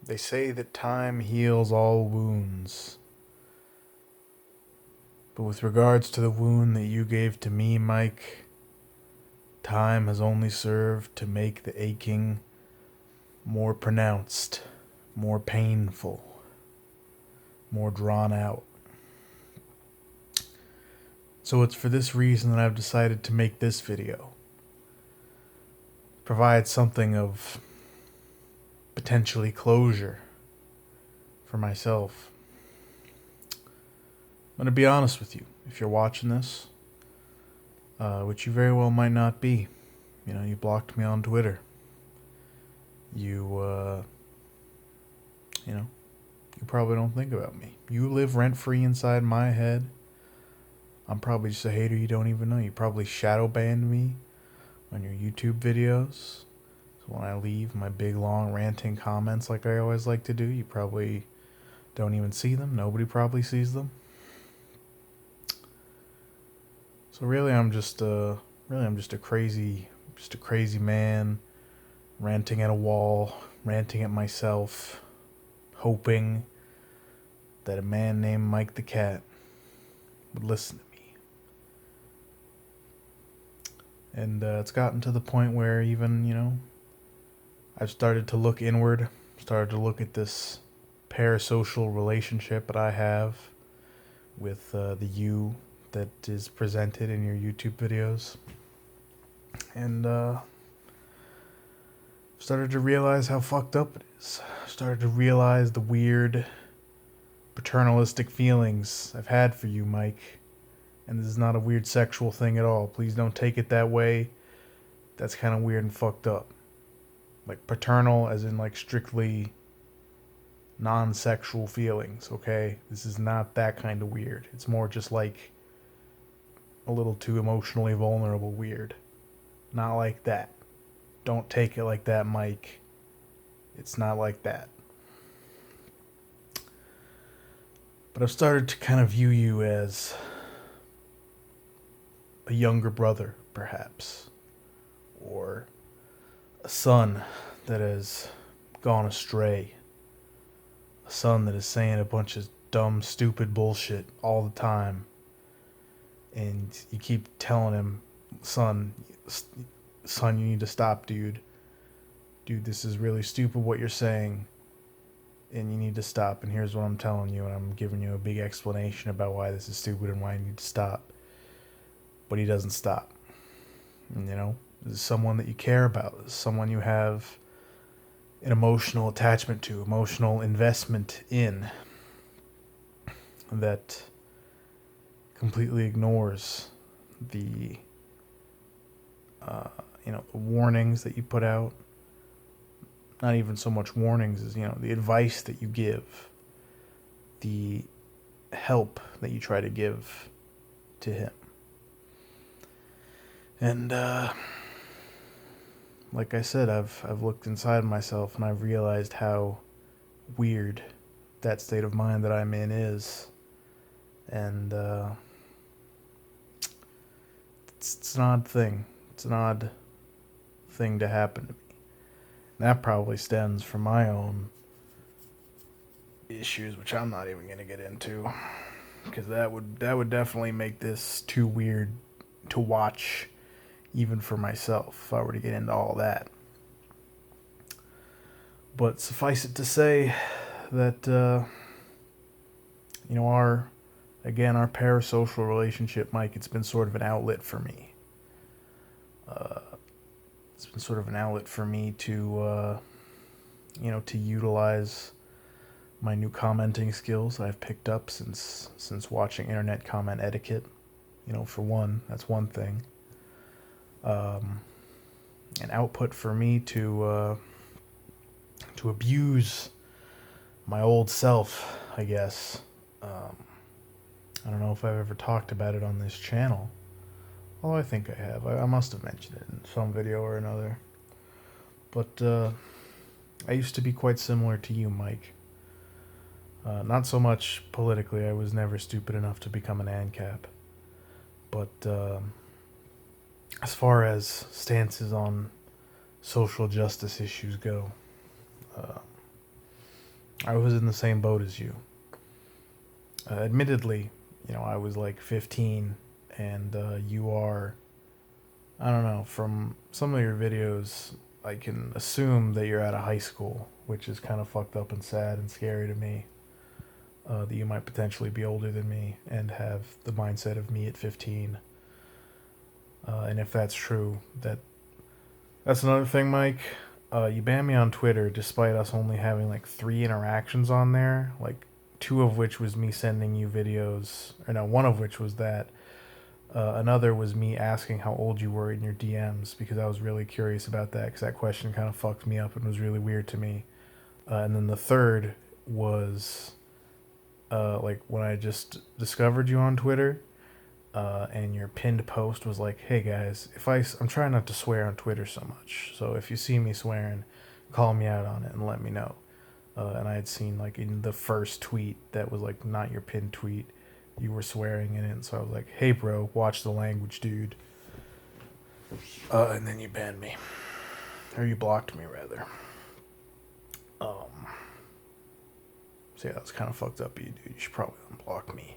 They say that time heals all wounds. But with regards to the wound that you gave to me, Mike, time has only served to make the aching more pronounced, more painful, more drawn out. So it's for this reason that I've decided to make this video. Provide something of potentially closure for myself. I'm going to be honest with you. If you're watching this, which you very well might not be, you blocked me on Twitter. You probably don't think about me. You live rent-free inside my head. I'm probably just a hater you don't even know. You probably shadow banned me on your YouTube videos. So when I leave my big long ranting comments like I always like to do, you probably don't even see them. Nobody probably sees them. So really I'm just a crazy man ranting at a wall, ranting at myself, hoping that a man named Mike the Cat would listen to me. And it's gotten to the point where even, I've started to look inward, started to look at this parasocial relationship that I have with the you that is presented in your YouTube videos. And started to realize how fucked up it is. Started to realize the weird paternalistic feelings I've had for you, Mike. And this is not a weird sexual thing at all. Please don't take it that way. That's kind of weird and fucked up. Like paternal as in like strictly non-sexual feelings, okay? This is not that kind of weird. It's more just like a little too emotionally vulnerable weird. Not like that. Don't take it like that, Mike. It's not like that. But I've started to kind of view you as a younger brother, perhaps. Or a son that has gone astray. A son that is saying a bunch of dumb, stupid bullshit all the time. And you keep telling him, son, you need to stop, dude. Dude, this is really stupid what you're saying. And you need to stop. And here's what I'm telling you. And I'm giving you a big explanation about why this is stupid and why you need to stop. But he doesn't stop. And, this is someone that you care about. This is someone you have an emotional attachment to, emotional investment in, that completely ignores the the warnings that you put out. Not even so much warnings as the advice that you give, the help that you try to give to him. And like I said, I've looked inside myself and I've realized how weird that state of mind that I'm in is. And it's an odd thing. It's an odd thing to happen to me. And that probably stems from my own issues, which I'm not even going to get into, because that would definitely make this too weird to watch, even for myself, if I were to get into all that. But suffice it to say that our parasocial relationship, Mike, it's been sort of an outlet for me. It's been sort of an outlet for me to to utilize my new commenting skills I've picked up since watching internet comment etiquette. For one, that's one thing. An output for me to abuse my old self, I guess. I don't know if I've ever talked about it on this channel. Oh, I think I have. I must have mentioned it in some video or another. But I used to be quite similar to you, Mike. Not so much politically. I was never stupid enough to become an ANCAP. But as far as stances on social justice issues go, I was in the same boat as you. Admittedly, I was like 15, and you are, I don't know, from some of your videos, I can assume that you're out of high school, which is kind of fucked up and sad and scary to me. That you might potentially be older than me and have the mindset of me at 15. And if that's true, that's another thing, Mike. You banned me on Twitter despite us only having like 3 interactions on there, like 2 of which was me sending you videos, or no, one of which was that. Another was me asking how old you were in your DMs because I was really curious about that because that question kind of fucked me up and was really weird to me. And then the third was like when I just discovered you on Twitter, and your pinned post was like, "Hey guys, I'm trying not to swear on Twitter so much, so if you see me swearing, call me out on it and let me know." And I had seen like in the first tweet that was like not your pinned tweet, you were swearing in it, and so I was like, "Hey bro, watch the language, dude." And then you banned me, or you blocked me rather. So yeah, that's kind of fucked up, you dude. You should probably unblock me.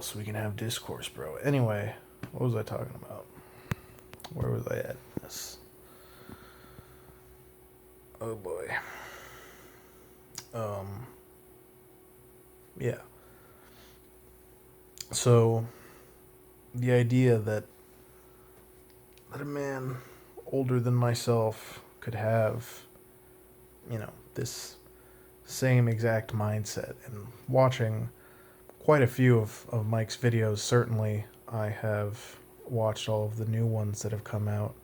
So we can have discourse, bro. Anyway, what was I talking about? Where was I at? This. Oh boy. Yeah. So the idea that a man older than myself could have, this same exact mindset, and watching quite a few of Mike's videos, certainly I have watched all of the new ones that have come out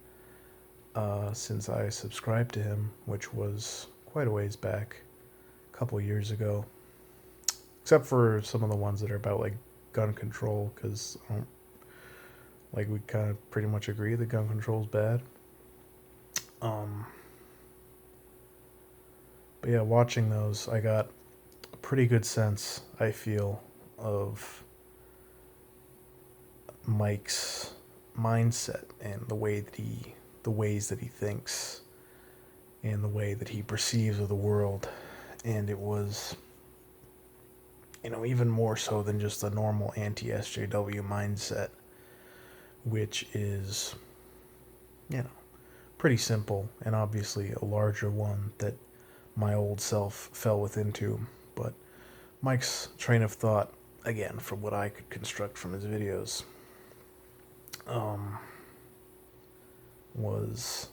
since I subscribed to him, which was quite a ways back, a couple years ago. Except for some of the ones that are about like gun control, because like we kind of pretty much agree that gun control is bad. But yeah, watching those, I got a pretty good sense, I feel, of Mike's mindset and the ways that he thinks and the way that he perceives of the world. And it was, even more so than just the normal anti-SJW mindset, which is, pretty simple and obviously a larger one that my old self fell within too. But Mike's train of thought, again, from what I could construct from his videos, was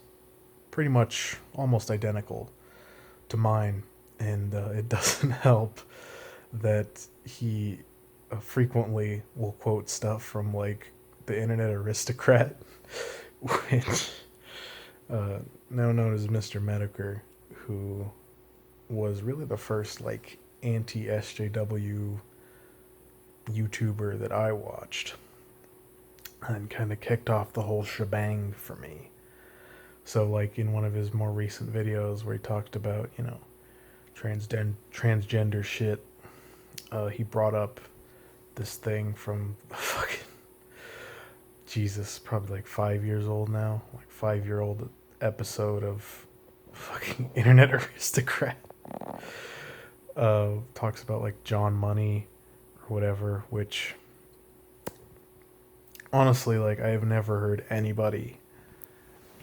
pretty much almost identical to mine. And it doesn't help that he frequently will quote stuff from like the Internet Aristocrat, which now known as Mr. Medeker, who was really the first like anti-SJW YouTuber that I watched, and kind of kicked off the whole shebang for me. So like in one of his more recent videos where he talked about, transgender shit, he brought up this thing from fucking Jesus, probably like 5 years old now, like 5-year-old episode of fucking Internet Aristocrat. Talks about like John Money or whatever, which honestly, like, I have never heard anybody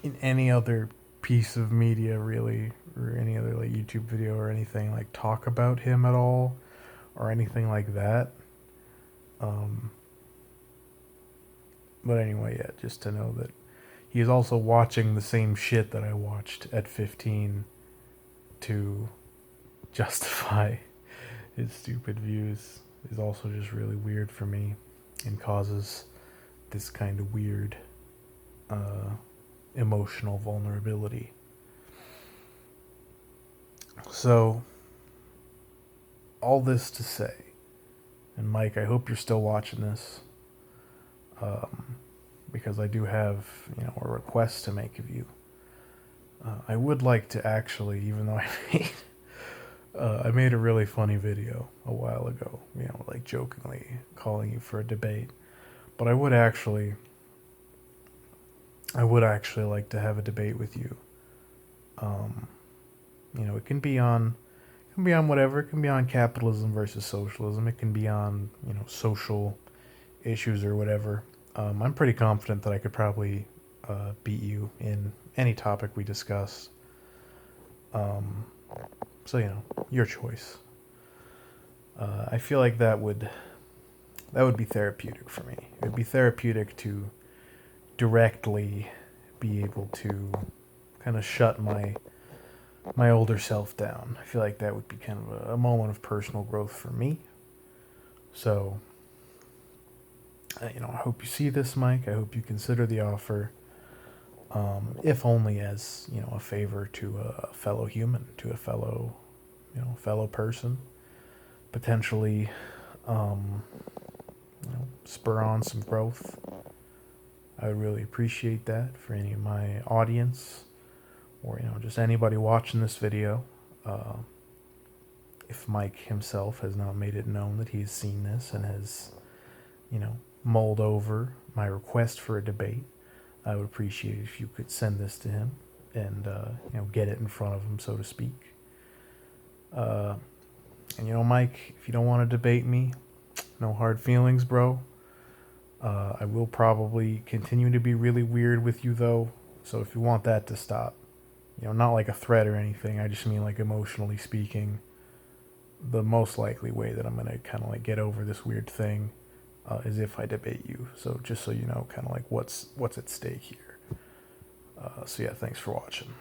in any other piece of media really, or any other like YouTube video or anything, like talk about him at all or anything like that. But anyway, yeah, just to know that he is also watching the same shit that I watched at 15 to justify his stupid views is also just really weird for me and causes this kind of weird emotional vulnerability. So, all this to say, and Mike, I hope you're still watching this, because I do have, a request to make of you. I would like to actually, even though I made a really funny video a while ago, like jokingly calling you for a debate, but I would actually like to have a debate with you. It can be on can be on whatever. It can be on capitalism versus socialism. It can be on, social issues or whatever. I'm pretty confident that I could probably beat you in any topic we discuss. Um, so your choice. I feel like that would be therapeutic for me. It would be therapeutic to directly be able to kind of shut my older self down. I feel like that would be kind of a moment of personal growth for me. So, I hope you see this, Mike. I hope you consider the offer, if only as a favor to a fellow human, to a fellow person, potentially, um, spur on some growth. I would really appreciate that for any of my audience, or just anybody watching this video. Uh, if Mike himself has not made it known that he's seen this and has, mulled over my request for a debate, I would appreciate it if you could send this to him and get it in front of him, so to speak. And Mike, if you don't want to debate me, no hard feelings, bro. I will probably continue to be really weird with you, though. So if you want that to stop, not like a threat or anything. I just mean like emotionally speaking. The most likely way that I'm gonna kind of like get over this weird thing is if I debate you. So just so you know, kind of like what's at stake here. So yeah, thanks for watching.